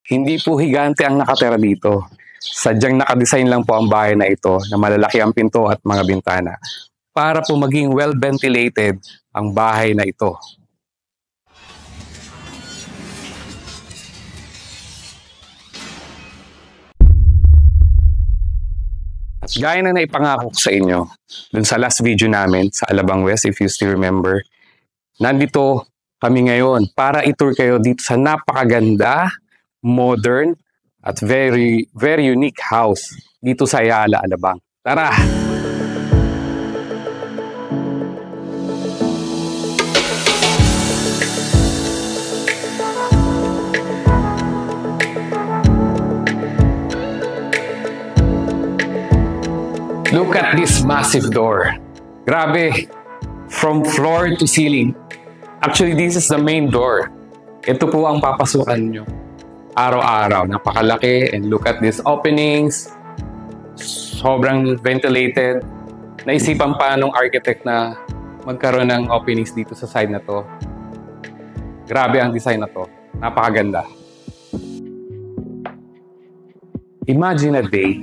Hindi po higante ang nakatira dito. Sadyang nakadesign lang po ang bahay na ito na malalaki ang pinto at mga bintana para po maging well-ventilated ang bahay na ito. At gaya na naipangako ko sa inyo, dun sa last video namin sa Alabang West, if you still remember, nandito kami ngayon para i-tour kayo dito sa napakaganda, modern, at very unique house dito sa Ayala, Alabang. Tara! Look at this massive door. Grabe! From floor to ceiling. Actually, this is the main door. Ito po ang papasukan nyo araw-araw. Napakalaki. And look at these openings. Sobrang ventilated. Naisipan pa nung architect na magkaroon ng openings dito sa side na to. Grabe ang design na to. Napakaganda. Imagine a day,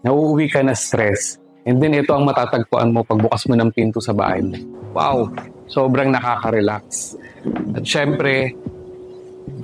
nauuwi ka na stress, and then ito ang matatagpuan mo pagbukas mo ng pinto sa bahay mo. Wow! Sobrang nakaka-relax. At syempre,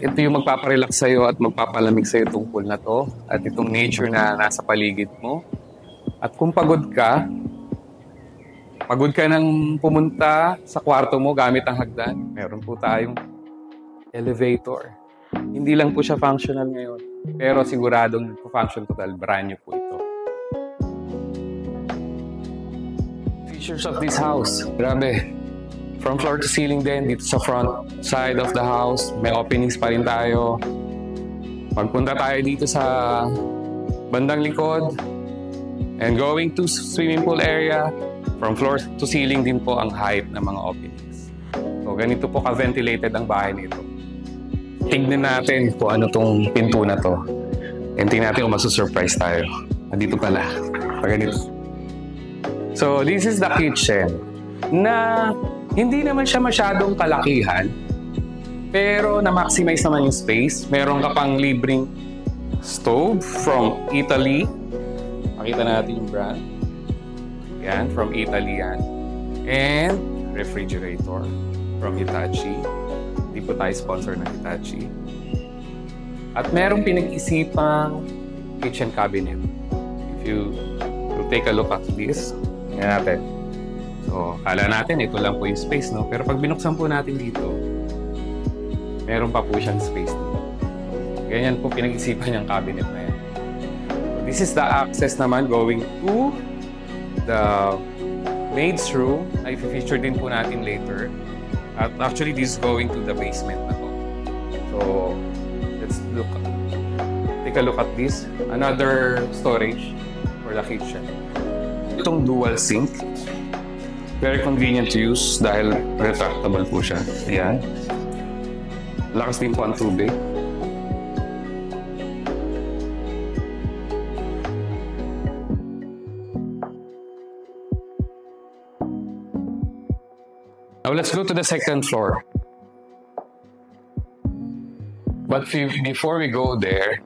ito yung magpaparelax sa'yo at magpapalamig sa'yo itong pool na to at itong nature na nasa paligid mo. At kung pagod ka nang pumunta sa kwarto mo gamit ang hagdan, meron po tayong elevator. Hindi lang po siya functional ngayon, pero siguradong function total, brand new po ito. Features of this house, grabe. From floor to ceiling din, dito sa front side of the house, may openings pa rin tayo. Pagpunta tayo dito sa bandang likod, and going to swimming pool area, from floor to ceiling din po ang height ng mga openings. So, ganito po ka-ventilated ang bahay nito. Tignan natin kung ano tong pinto na to. And tingnan natin kung masusurprise tayo. Nandito pala. Ganito. So, this is the kitchen na hindi naman siya masyadong kalakihan, pero na-maximize naman yung space. Meron ka pang libreng stove from Italy. Makita natin yung brand. Yan, from Italy yan. And refrigerator from Hitachi. Hindi po tayo sponsor ng Hitachi. At merong pinag-isipang kitchen cabinet. If you take a look at this, yan natin. So, kala natin ito lang po yung space, no? Pero pag binuksan po natin dito, meron pa po siyang space dito. Ganyan po pinag-isipan yung cabinet na yan. So, this is the access naman going to the maid's room na i-feature din po natin later. At actually, this is going to the basement na to. So, let's take a look at this. Another storage for the kitchen. Itong dual sink. Very convenient to use dahil retractable po siya. Ayan. Lakas din po ang tubig. Now let's go to the second floor. But before we go there,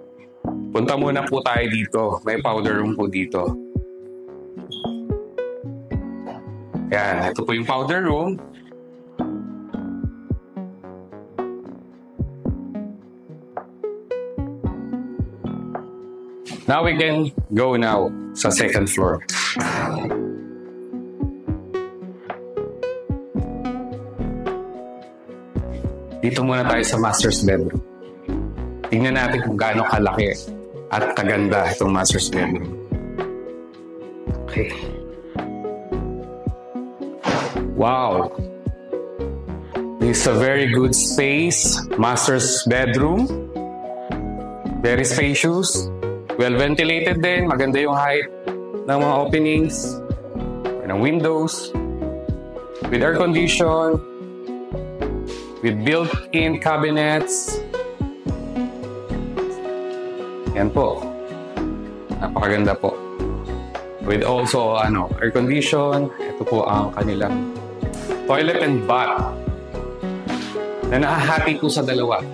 punta muna po tayo dito. May powder room po dito. Yan, ito po yung powder room. Now we can go now sa second floor. Dito muna tayo sa master's bedroom. Tingnan natin kung gaano kalaki at kaganda itong master's bedroom. Okay. Wow! This is a very good space. Master's bedroom. Very spacious. Well ventilated din. Maganda yung height ng mga openings. Ng windows. With air condition. With built-in cabinets. Yan po. Napakaganda po. With also air condition. Ito po ang kanilang toilet and bath na nahahati po sa dalawa.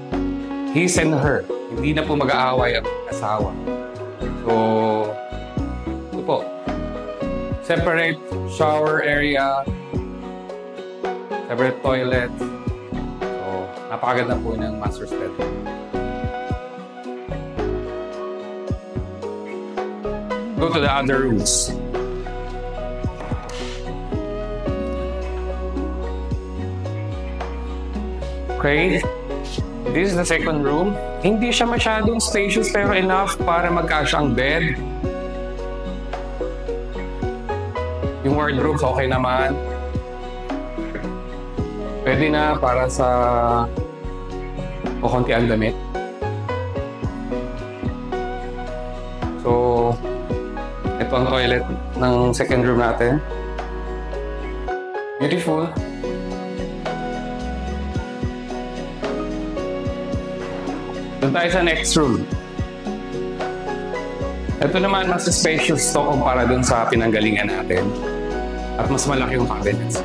His and her. hindi na po mag-aaway ang asawa. So, ito po. Separate shower area, separate toilet. So, napakaganda po ng master's bedroom. Go to the other rooms. Okay, this is the second room. Hindi siya masyadong spacious pero enough para magkasya ang bed. Yung wardrobes okay naman. Pwede na para sa konti ang damit. So, ito ang toilet ng second room natin. Beautiful. Doon tayo sa next room. Ito naman mas spacious to kumpara dun sa pinanggalingan natin. At mas malaki yung cabinets.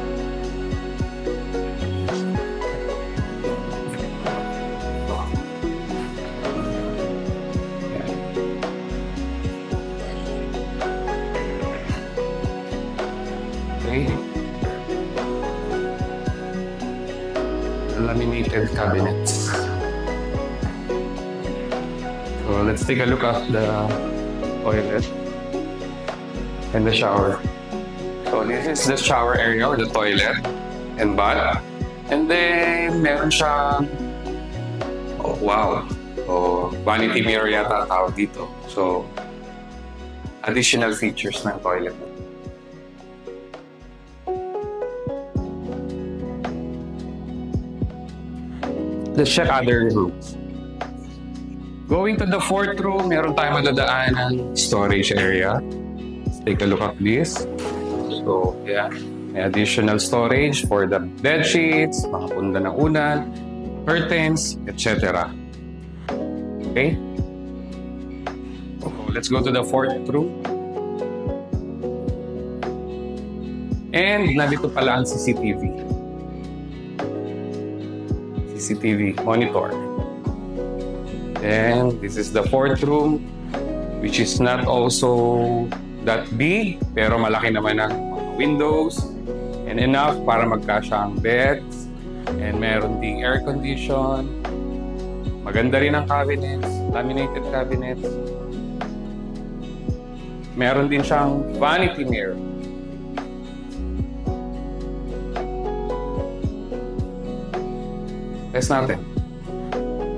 Okay. Laminated cabinets. So let's take a look at the toilet and the shower. So this is the shower area or the toilet and bath. And then meron siyang, oh wow, vanity mirror yata tawag dito. So additional features ng toilet. Let's check other rooms. Going to the fourth room, meron tayong madadaan ng storage area. Let's take a look at this. So, yeah. May additional storage for the bed sheets, mga punda ng unan, curtains, etc. Okay? So, let's go to the fourth room. And nandito pala ang CCTV. CCTV monitor. And this is the fourth room, which is not also that big, pero malaki naman ang windows and enough para magkasya ang beds. And meron ding air condition. Maganda rin ang cabinets, laminated cabinets. Meron din siyang vanity mirror. Test natin.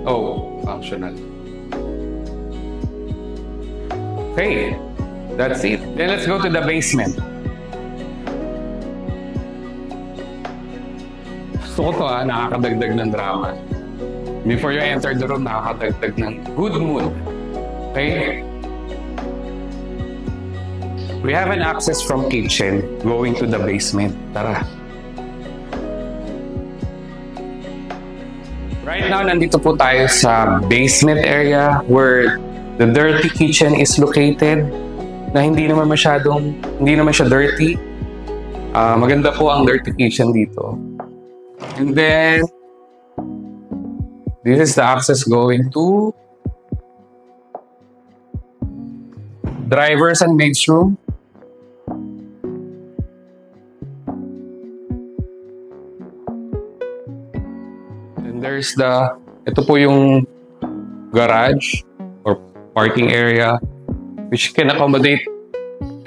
Oh, functional. Okay, that's it. Then let's go to the basement. Gusto ko to nakakadagdag ng drama. Before you enter the room, nakakadagdag ng good mood. Okay? We have an access from kitchen going to the basement. Tara. Right now, nandito po tayo sa basement area where the dirty kitchen is located na hindi naman siya dirty. Maganda po ang dirty kitchen dito. And then, this is the access going to drivers and maids room. There's ito po yung garage or parking area which can accommodate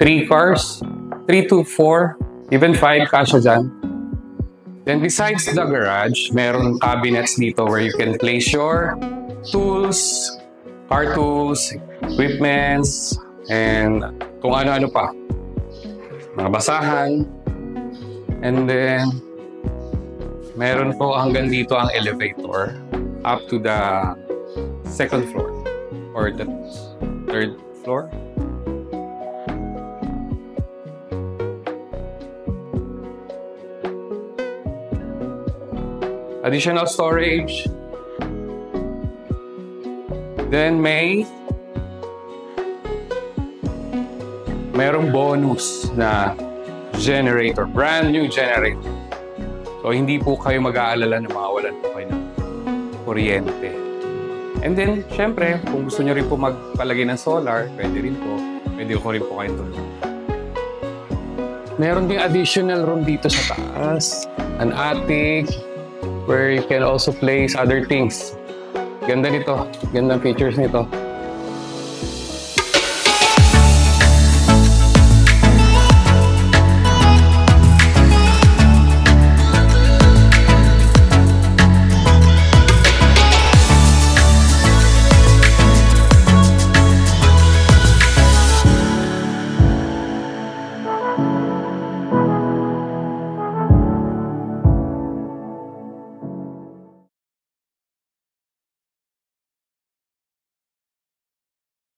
3 cars, 3 to 4, even 5 kasya dyan. Then besides the garage, meron cabinets dito where you can place your tools, car tools, equipments, and kung ano-ano pa. Mga basahan. And then meron po hanggang dito ang elevator up to the second floor or the third floor. Additional storage. Then merong bonus na generator, brand new generator. So, hindi po kayo mag-aalala na mawalan po kayo ng kuryente. And then, syempre, kung gusto nyo rin po magpalagay ng solar, pwede rin po. Pwede ko rin po kayong tulungan. Meron ding additional room dito sa taas. An attic where you can also place other things. Ganda nito. Ganda features nito.